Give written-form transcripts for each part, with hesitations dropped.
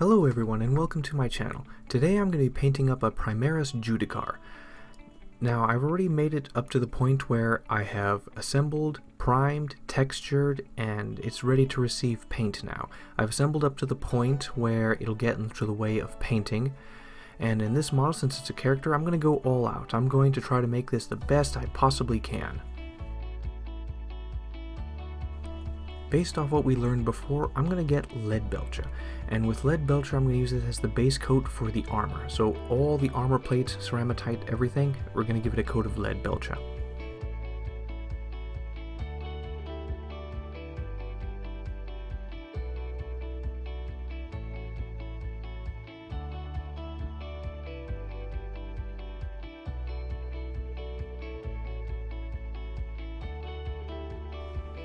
Hello everyone and welcome to my channel. Today I'm going to be painting up a Templar Judiciar. Now I've already made it up to the point where I have assembled, primed, textured, and it's ready to receive paint now. I've assembled up to the point where it'll get into the way of painting. And in this model, since it's a character, I'm going to go all out. I'm going to try to make this the best I possibly can. Based off what we learned before, I'm going to get lead belcher, and with lead belcher I'm going to use it as the base coat for the armor. So all the armor plates, ceramite, everything, we're going to give it a coat of lead belcher.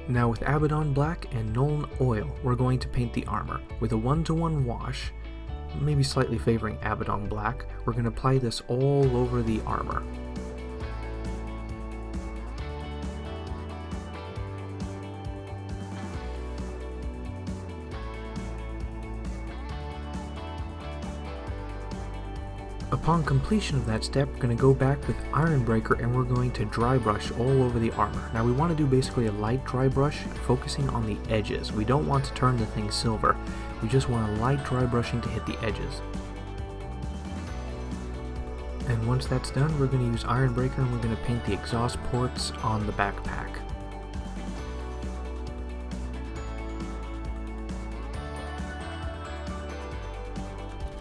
Now with Abaddon Black and Nuln Oil, we're going to paint the armor. With a 1-to-1 wash, maybe slightly favoring Abaddon Black, we're going to apply this all over the armor. Upon completion of that step, we're going to go back with Iron Breaker and we're going to dry brush all over the armor. Now we want to do basically a light dry brush, focusing on the edges. We don't want to turn the thing silver. We just want a light dry brushing to hit the edges. And once that's done, we're going to use Iron Breaker and we're going to paint the exhaust ports on the backpack.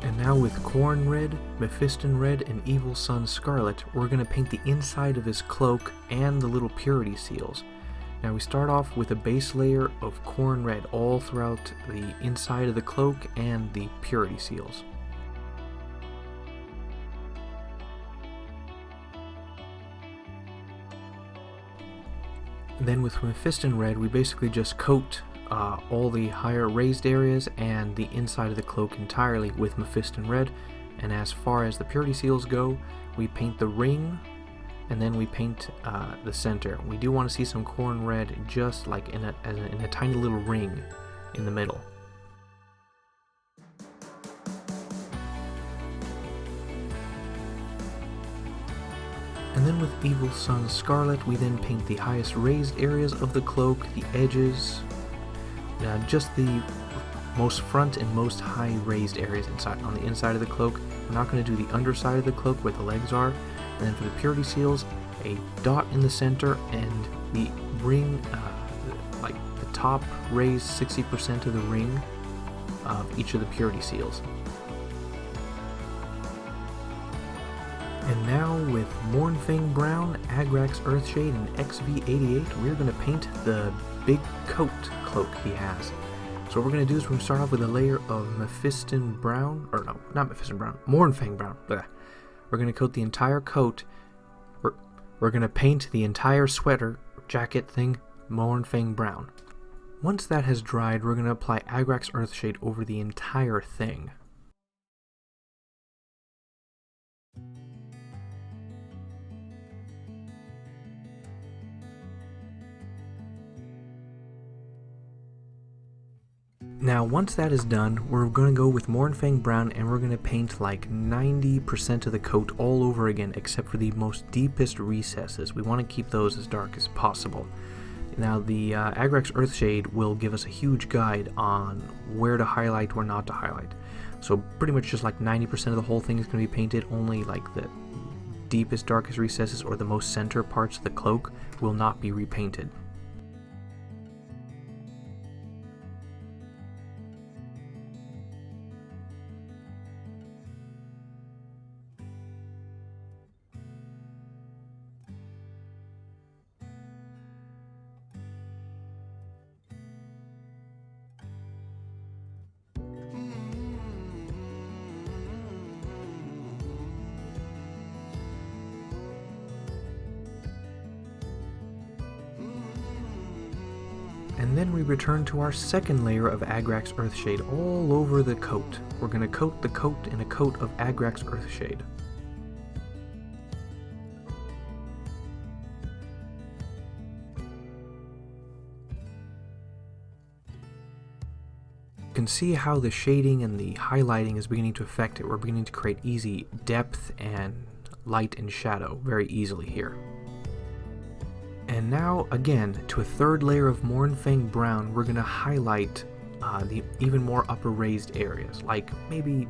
And now with Corn Red, Mephiston Red, and Evil Sun Scarlet, we're going to paint the inside of his cloak and the little purity seals. Now we start off with a base layer of Corn Red all throughout the inside of the cloak and the purity seals. Then with Mephiston Red, we basically just coat all the higher raised areas and the inside of the cloak entirely with Mephiston Red. And as far as the purity seals go, we paint the ring and then we paint the center. We do want to see some Corn Red just like in a tiny little ring in the middle. And then with Evil Sun Scarlet, we then paint the highest raised areas of the cloak, the edges, just the most front and most high raised areas on the inside of the cloak. We're not going to do the underside of the cloak where the legs are. And then for the purity seals, a dot in the center and the ring, like the top raised 60% of the ring of each of the purity seals. And now with Mournfang Brown, Agrax Earthshade, and XV88, we're going to paint the big coat cloak he has. So what we're going to do is we're going to start off with a layer of Mephiston Brown, or no, not Mephiston Brown, Mournfang Brown. Blech. We're going to coat the entire coat. We're going to paint the entire sweater, jacket thing, Mournfang Brown. Once that has dried, we're going to apply Agrax Earthshade over the entire thing. Now once that is done, we're going to go with Mournfang Brown and we're going to paint like 90% of the coat all over again except for the most deepest recesses. We want to keep those as dark as possible. Now the Agrax Earthshade will give us a huge guide on where to highlight, where not to highlight. So pretty much just like 90% of the whole thing is going to be painted, only like the deepest, darkest recesses or the most center parts of the cloak will not be repainted. And then we return to our second layer of Agrax Earthshade all over the coat. We're going to coat the coat in a coat of Agrax Earthshade. can see how the shading and the highlighting is beginning to affect it. We're beginning to create easy depth and light and shadow very easily here. And now, again, to a third layer of Mournfang Brown, we're going to highlight the even more upper raised areas, like maybe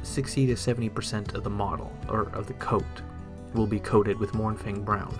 60 to 70% of the model, or of the coat, will be coated with Mournfang Brown.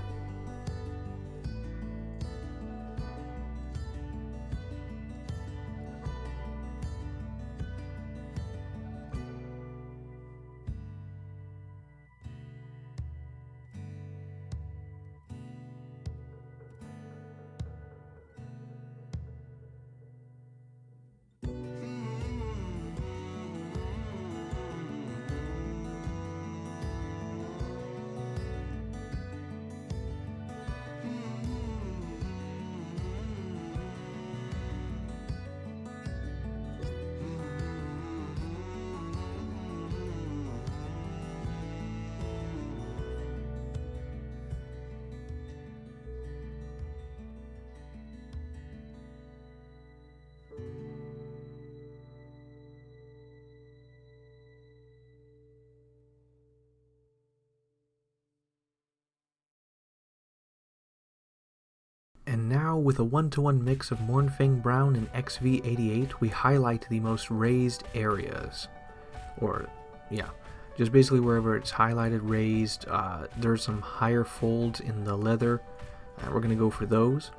And now, with a 1-to-1 mix of Mournfang Brown and XV88, we highlight the most raised areas. Or, yeah, just basically wherever it's highlighted, raised, there's some higher folds in the leather. We're going to go for those.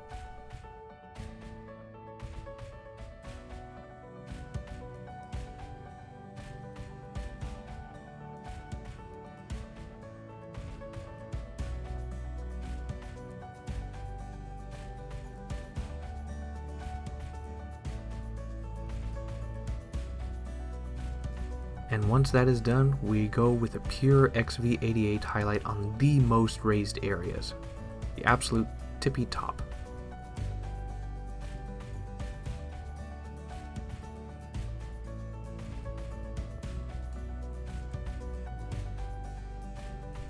And once that is done, we go with a pure XV88 highlight on the most raised areas, the absolute tippy top.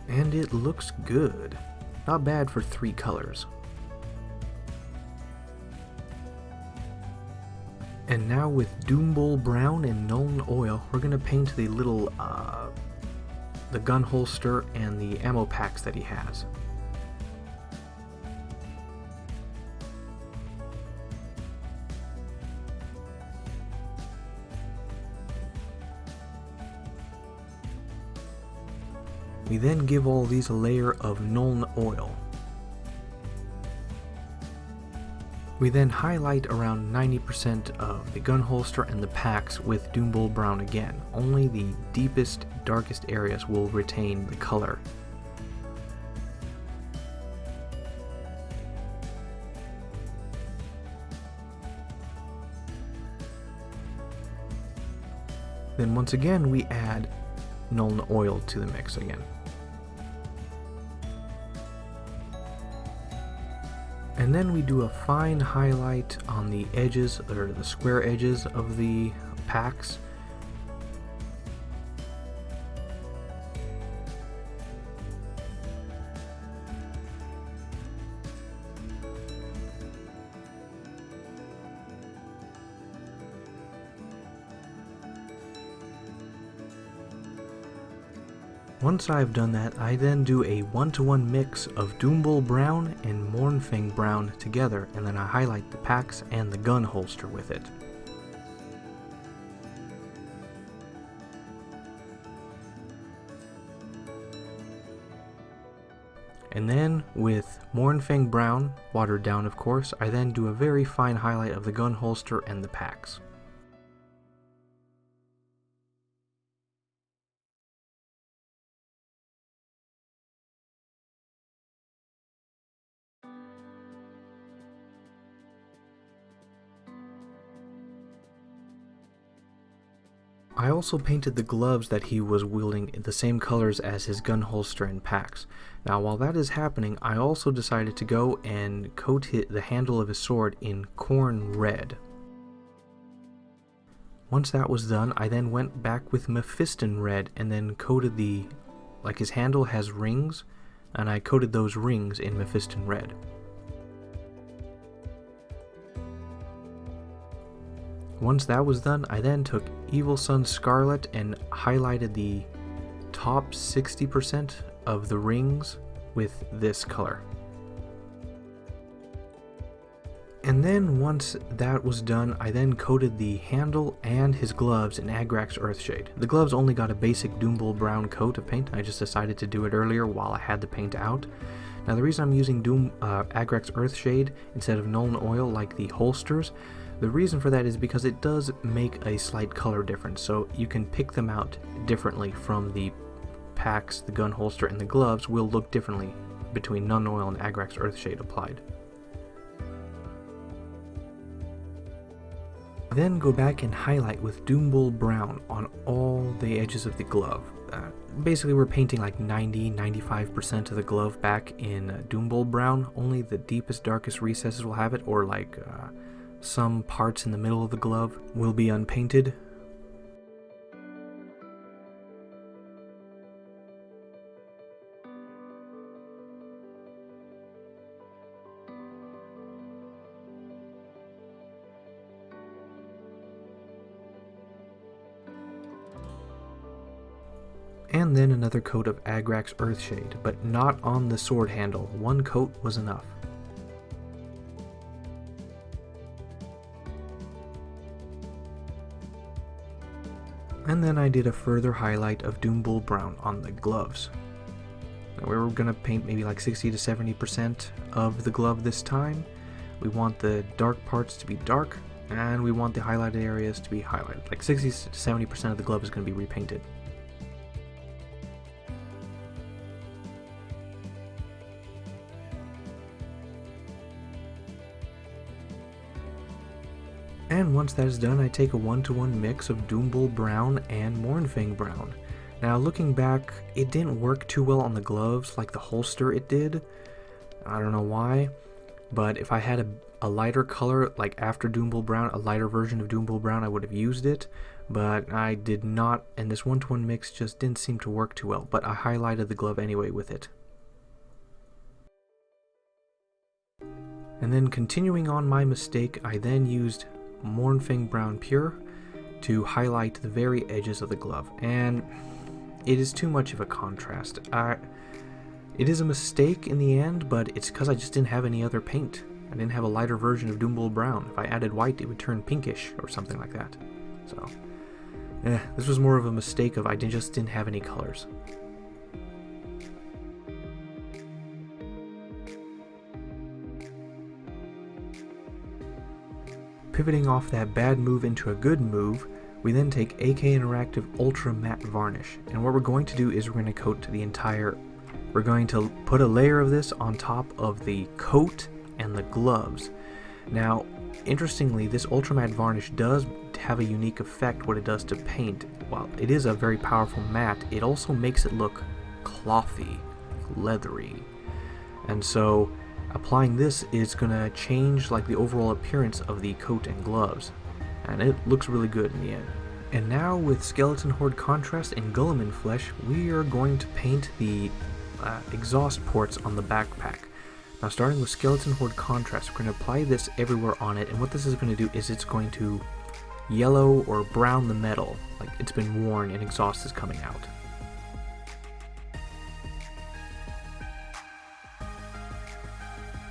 And it looks good. Not bad for 3 colors. And now with Doombull Brown and Nuln Oil, we're going to paint the little, the gun holster and the ammo packs that he has. We then give all these a layer of Nuln Oil. We then highlight around 90% of the gun holster and the packs with Doombull Brown again. Only the deepest, darkest areas will retain the color. Then once again we add Nuln Oil to the mix again. And then we do a fine highlight on the edges, or the square edges of the packs. Once I've done that, I then do a 1-to-1 mix of Doombull Brown and Mournfang Brown together, and then I highlight the packs and the gun holster with it. And then, with Mournfang Brown, watered down of course, I then do a very fine highlight of the gun holster and the packs. I also painted the gloves that he was wielding in the same colors as his gun holster and packs. Now while that is happening, I also decided to go and coat the handle of his sword in corn red. Once that was done, I then went back with Mephiston red and then coated like his handle has rings, and I coated those rings in Mephiston red. Once that was done, I then took Evil Sun Scarlet and highlighted the top 60% of the rings with this color. And then once that was done, I then coated the handle and his gloves in Agrax Earthshade. The gloves only got a basic Doombull brown coat of paint. I just decided to do it earlier while I had the paint out. Now the reason I'm using Agrax Earthshade instead of Nuln Oil like the holsters, the reason for that is because it does make a slight color difference, so you can pick them out differently from the packs. The gun holster and the gloves will look differently between Nuln Oil and Agrax Earthshade applied. Then go back and highlight with Doombull Brown on all the edges of the glove. Basically we're painting like 90-95% of the glove back in Doombull Brown. Only the deepest, darkest recesses will have it, or like some parts in the middle of the glove will be unpainted. And then another coat of Agrax Earthshade, but not on the sword handle. One coat was enough. And then I did a further highlight of Doombull Brown on the gloves. Now we were going to paint maybe like 60-70% of the glove this time. We want the dark parts to be dark, and we want the highlighted areas to be highlighted. Like 60-70% of the glove is going to be repainted. And once that is done, I take a 1-to-1 mix of Doombull Brown and Mournfang Brown. Now looking back, it didn't work too well on the gloves like the holster it did. I don't know why, but if I had a lighter color, like after Doombull Brown, a lighter version of Doombull Brown, I would have used it, but I did not, and this 1-to-1 mix just didn't seem to work too well, but I highlighted the glove anyway with it. And then continuing on my mistake, I then used Mournfang Brown Pure to highlight the very edges of the glove, and it is too much of a contrast. It is a mistake in the end, but it's because I just didn't have any other paint. I didn't have a lighter version of Doombull Brown. If I added white, it would turn pinkish or something like that. So, this was more of a mistake of I just didn't have any colors. Pivoting off that bad move into a good move, we then take AK Interactive Ultra Matte Varnish, and what we're going to do is we're going to coat we're going to put a layer of this on top of the coat and the gloves. Now, interestingly, this Ultra Matte Varnish does have a unique effect what it does to paint. While it is a very powerful matte, it also makes it look clothy, leathery, and so applying this is going to change like the overall appearance of the coat and gloves, and it looks really good in the end. And now with Skeleton Horde Contrast and Guilliman Flesh, we are going to paint the exhaust ports on the backpack. Now starting with Skeleton Horde Contrast, we're going to apply this everywhere on it, and what this is going to do is it's going to yellow or brown the metal, like it's been worn and exhaust is coming out.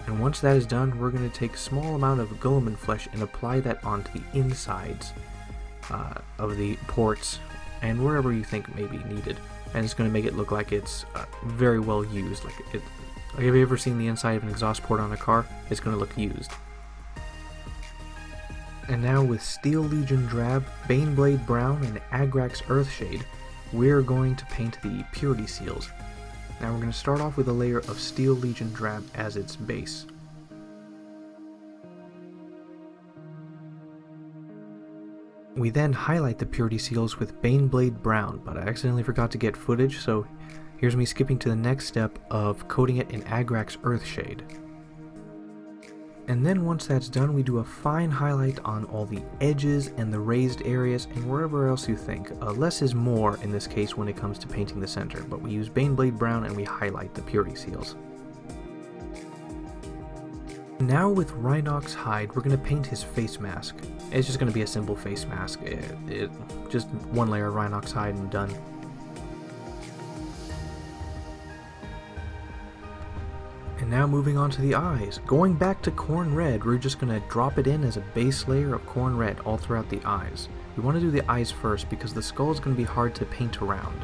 And once that is done, we're going to take a small amount of Guilliman Flesh and apply that onto the insides of the ports and wherever you think may be needed. And it's going to make it look like it's very well used. Like have you ever seen the inside of an exhaust port on a car? It's going to look used. And now with Steel Legion Drab, Baneblade Brown, and Agrax Earthshade, we're going to paint the purity seals. Now we're going to start off with a layer of Steel Legion Drab as its base. We then highlight the purity seals with Baneblade Brown, but I accidentally forgot to get footage, so here's me skipping to the next step of coating it in Agrax Earthshade. And then once that's done, we do a fine highlight on all the edges and the raised areas and wherever else you think. Less is more in this case when it comes to painting the center, but we use Baneblade Brown and we highlight the purity seals. Now with Rhinox hide, we're going to paint his face mask. It's just going to be a simple face mask. Just one layer of Rhinox hide and done. And now moving on to the eyes. Going back to corn red, we're just going to drop it in as a base layer of corn red all throughout the eyes. We want to do the eyes first because the skull is going to be hard to paint around.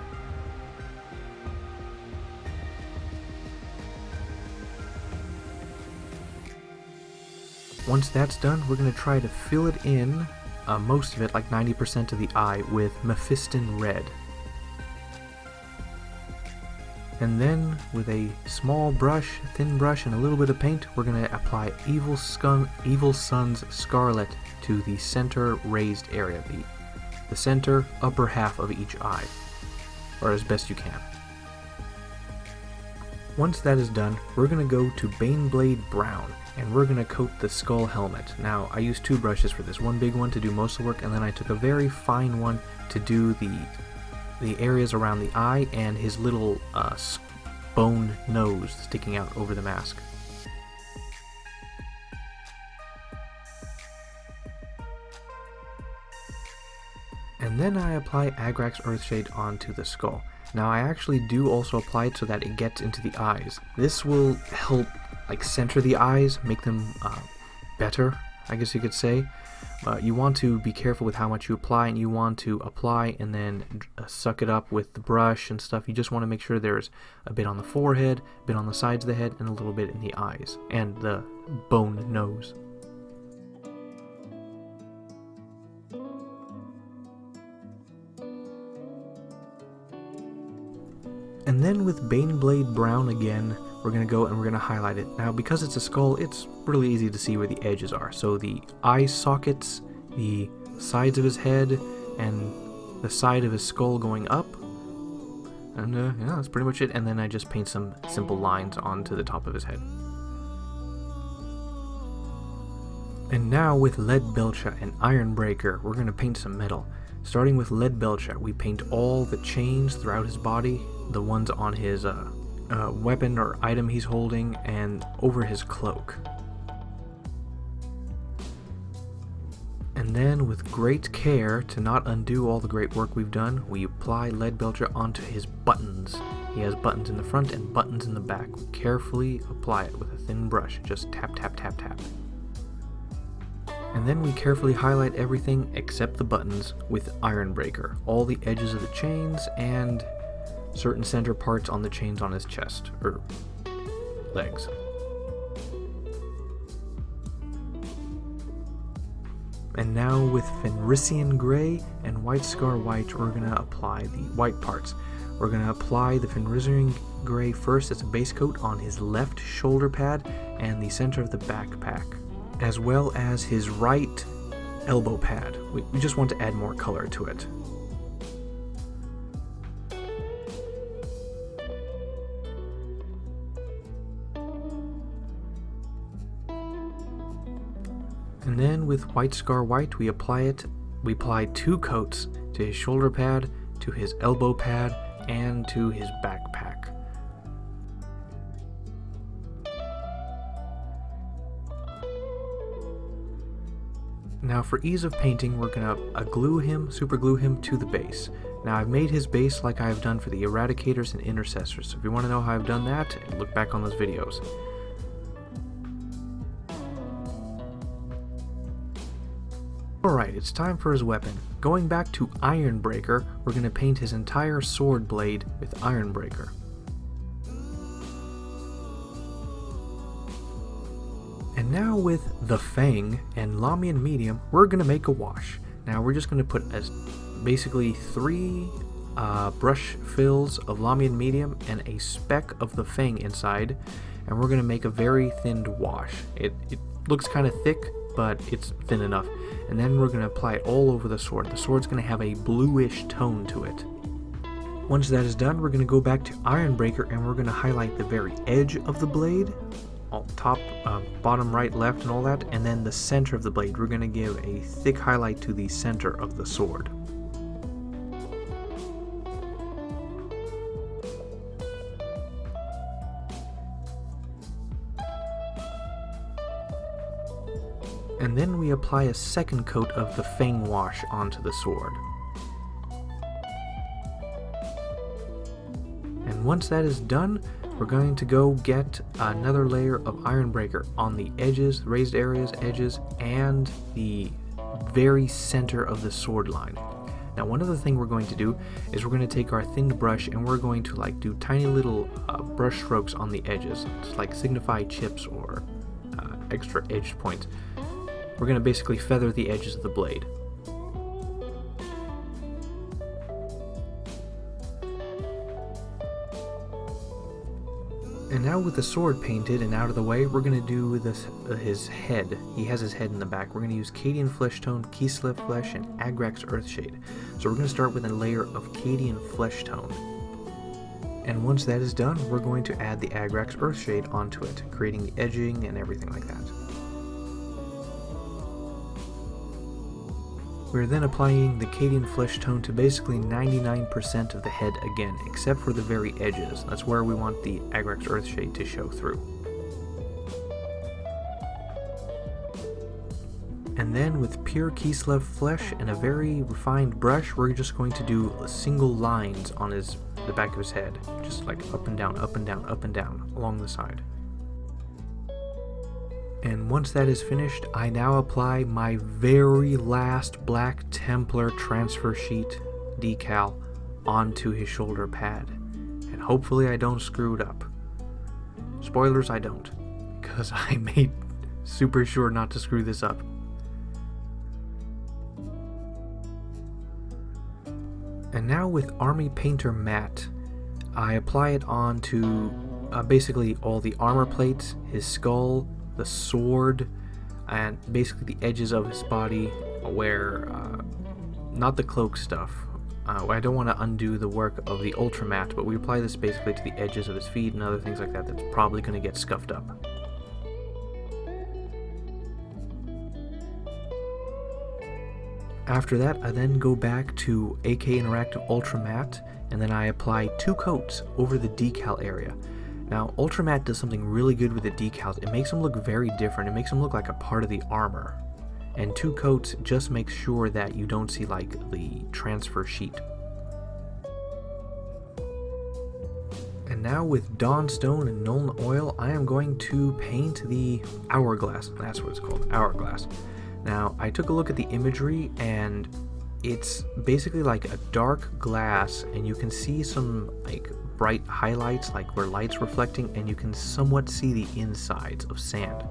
Once that's done, we're going to try to fill it in, most of it, like 90% of the eye, with Mephiston red. And then, with a small brush, thin brush, and a little bit of paint, we're going to apply Evil Sun's Scarlet to the center raised area, the center upper half of each eye, or as best you can. Once that is done, we're going to go to Baneblade Brown, and we're going to coat the skull helmet. Now, I used two brushes for this, one big one to do most of the work, and then I took a very fine one to do the areas around the eye and his little bone nose sticking out over the mask. And then I apply Agrax Earthshade onto the skull. Now I actually do also apply it so that it gets into the eyes. This will help like center the eyes, make them better, I guess you could say. You want to be careful with how much you apply, and you want to apply and then suck it up with the brush and stuff. You just want to make sure there's a bit on the forehead, a bit on the sides of the head, and a little bit in the eyes and the bone nose. And then with Baneblade Brown again, we're going to go and we're going to highlight it. Now because it's a skull, it's really easy to see where the edges are. So the eye sockets, the sides of his head, and the side of his skull going up. And yeah, that's pretty much it. And then I just paint some simple lines onto the top of his head. And now with Leadbelcher and Ironbreaker, we're going to paint some metal. Starting with Leadbelcher, we paint all the chains throughout his body, the ones on his weapon or item he's holding, and over his cloak. And then with great care, to not undo all the great work we've done, we apply Leadbelcher onto his buttons. He has buttons in the front and buttons in the back. We carefully apply it with a thin brush, just tap, tap, tap, tap. And then we carefully highlight everything except the buttons with Ironbreaker, all the edges of the chains and certain center parts on the chains on his chest, or legs. And now with Fenrisian Gray and White Scar White, we're going to apply the white parts. We're going to apply the Fenrisian Gray first as a base coat on his left shoulder pad and the center of the backpack, as well as his right elbow pad. We just want to add more color to it. And then with White Scar White, we apply 2 coats to his shoulder pad, to his elbow pad, and to his backpack. Now for ease of painting, we're going to super glue him to the base. Now I've made his base like I've done for the Eradicators and Intercessors, so if you want to know how I've done that, look back on those videos. Alright, it's time for his weapon. Going back to Ironbreaker, we're going to paint his entire sword blade with Ironbreaker. And now with the Fang and Lamian Medium, we're going to make a wash. Now we're just going to put basically 3 brush fills of Lamian Medium and a speck of the Fang inside, and we're going to make a very thinned wash. It looks kind of thick, but it's thin enough. And then we're going to apply it all over the sword. The sword's going to have a bluish tone to it. Once that is done, we're going to go back to Ironbreaker and we're going to highlight the very edge of the blade, all top, bottom, right, left, and all that, and then the center of the blade. We're going to give a thick highlight to the center of the sword. And then we apply a second coat of the Fang Wash onto the sword. And once that is done, we're going to go get another layer of Iron Breaker on the edges, raised areas, edges, and the very center of the sword line. Now, one other thing we're going to do is we're going to take our thinned brush and we're going to like do tiny little brush strokes on the edges, to like signify chips or extra edge points. We're going to basically feather the edges of the blade. And now with the sword painted and out of the way, we're going to do this, his head. He has his head in the back. We're going to use Cadian Flesh Tone, Kislev Flesh, and Agrax Earthshade. So we're going to start with a layer of Cadian Flesh Tone. And once that is done, we're going to add the Agrax Earthshade onto it, creating the edging and everything like that. We're then applying the Cadian Flesh Tone to basically 99% of the head again, except for the very edges. That's where we want the Agrax Earthshade to show through. And then with pure Kislev Flesh and a very refined brush, we're just going to do single lines on the back of his head. Just like up and down, up and down, up and down, along the side. And once that is finished, I now apply my very last Black Templar transfer sheet decal onto his shoulder pad. And hopefully I don't screw it up. Spoilers, I don't, because I made super sure not to screw this up. And now with Army Painter Matte, I apply it onto basically all the armor plates, his skull, the sword, and basically the edges of his body where, not the cloak stuff. I don't want to undo the work of the Ultra Matte, but we apply this basically to the edges of his feet and other things like that that's probably going to get scuffed up. After that, I then go back to AK Interactive Ultra Matte, and then I apply 2 coats over the decal area. Now, Ultra Matte does something really good with the decals. It makes them look very different. It makes them look like a part of the armor. And 2 coats just makes sure that you don't see like the transfer sheet. And now with Dawnstone and Nuln Oil, I am going to paint the hourglass. That's what it's called, hourglass. Now, I took a look at the imagery and it's basically like a dark glass, and you can see some like bright highlights, like where light's reflecting, and you can somewhat see the insides of sand.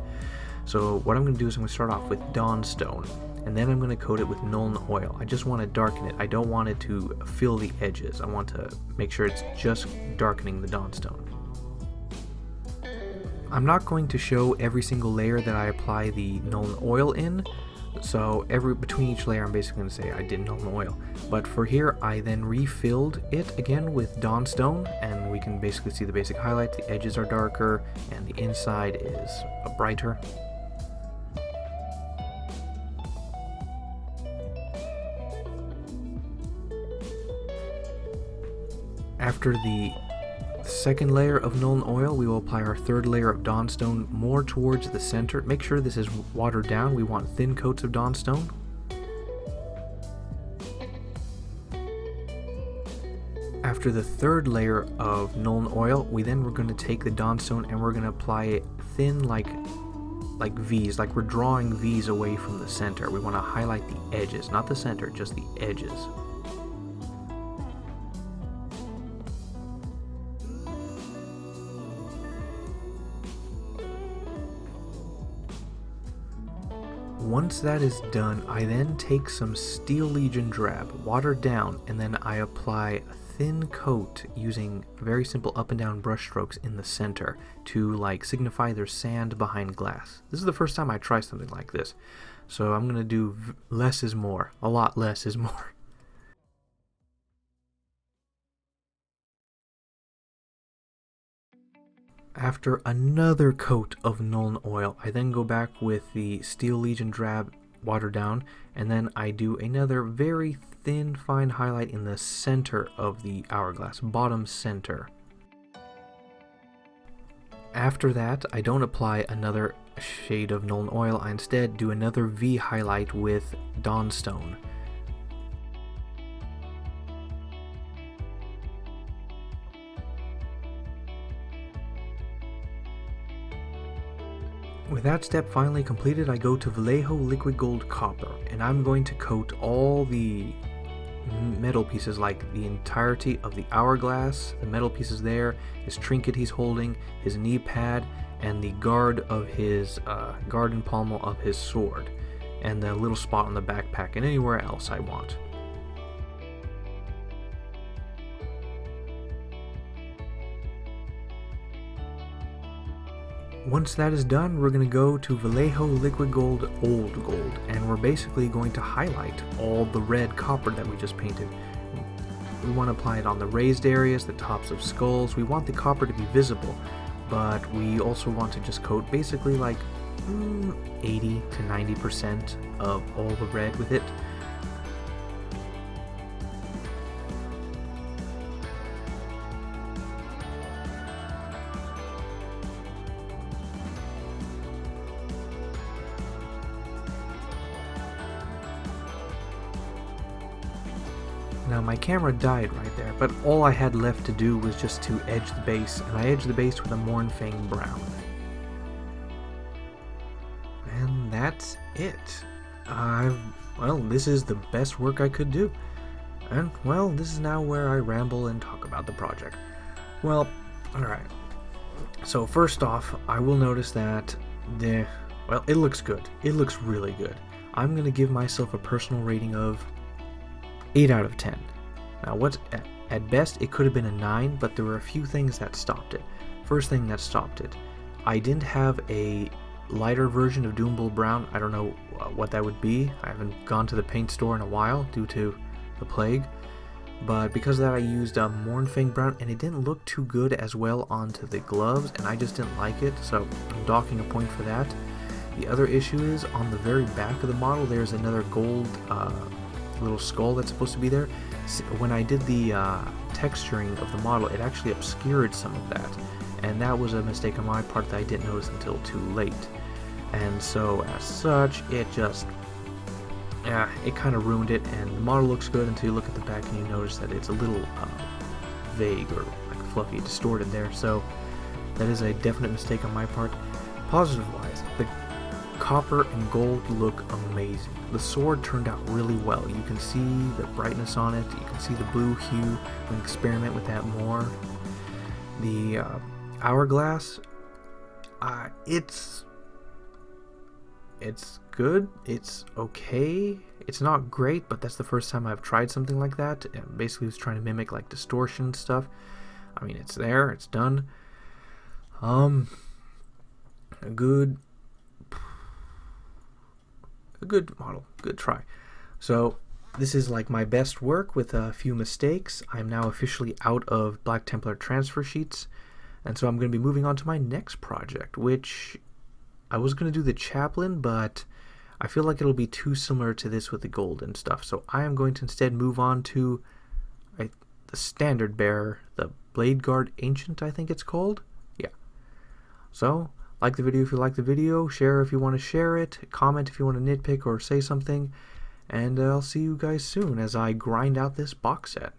So what I'm going to do is I'm going to start off with Dawnstone, and then I'm going to coat it with Nuln Oil. I just want to darken it. I don't want it to fill the edges. I want to make sure it's just darkening the Dawnstone. I'm not going to show every single layer that I apply the Nuln Oil in, so between each layer I'm basically going to say I did Nuln Oil. But for here I then refilled it again with Dawnstone, and we can basically see the basic highlights. The edges are darker and the inside is brighter. After the second layer of Nuln Oil, we will apply our third layer of Dawnstone more towards the center. Make sure this is watered down. We want thin coats of Dawnstone. After the third layer of Nuln Oil, we're going to take the Dawnstone and we're going to apply it thin like V's, like we're drawing V's away from the center. We want to highlight the edges, not the center, just the edges. Once that is done, I then take some Steel Legion Drab, watered down, and then I apply a thin coat using very simple up and down brush strokes in the center to like signify there's sand behind glass. This is the first time I try something like this, so I'm going to do less is more. A lot less is more. After another coat of Nuln Oil, I then go back with the Steel Legion Drab watered down, and then I do another very thin, fine highlight in the center of the hourglass, bottom center. After that, I don't apply another shade of Nuln Oil, I instead do another V highlight with Dawnstone. With that step finally completed, I go to Vallejo Liquid Gold Copper, and I'm going to coat all the metal pieces, like the entirety of the hourglass, the metal pieces there, his trinket he's holding, his knee pad, and the guard of his guard and pommel of his sword, and the little spot on the backpack, and anywhere else I want. Once that is done, we're going to go to Vallejo Liquid Gold Old Gold, and we're basically going to highlight all the red copper that we just painted. We want to apply it on the raised areas, the tops of skulls. We want the copper to be visible, but we also want to just coat basically like 80 to 90% of all the red with it. Now my camera died right there, but all I had left to do was just to edge the base, and I edged the base with a Mournfang Brown. And that's it. Well, this is the best work I could do. And, well, this is now where I ramble and talk about the project. Well, alright. So first off, I will notice that well, it looks good. It looks really good. I'm going to give myself a personal rating of 8 out of 10. Now, at best, it could have been a 9, but there were a few things that stopped it. First thing that stopped it, I didn't have a lighter version of Doombull Brown. I don't know what that would be. I haven't gone to the paint store in a while due to the plague. But because of that, I used a Mournfang Brown, and it didn't look too good as well onto the gloves, and I just didn't like it, so I'm docking a point for that. The other issue is, on the very back of the model, there's another gold little skull that's supposed to be there. When I did the texturing of the model, it actually obscured some of that, and that was a mistake on my part that I didn't notice until too late. And so as such, it just it kind of ruined it, and the model looks good until you look at the back and you notice that it's a little vague or like fluffy, distorted there. So that is a definite mistake on my part. Positive wise, the copper and gold look amazing. The sword turned out really well. You can see the brightness on it. You can see the blue hue. We can experiment with that more. The hourglass, it's good. It's okay. It's not great, but that's the first time I've tried something like that. Basically, was trying to mimic like distortion stuff. I mean, it's there. It's done. A good model, good try. So this is like my best work with a few mistakes. I'm now officially out of Black Templar transfer sheets, and so I'm going to be moving on to my next project, which I was going to do the chaplain, but I feel like it'll be too similar to this with the gold and stuff, so I am going to instead move on to the standard bearer, the Blade Guard Ancient, I think it's called. Yeah. So like the video if you like the video, share if you want to share it, comment if you want to nitpick or say something, and I'll see you guys soon as I grind out this box set.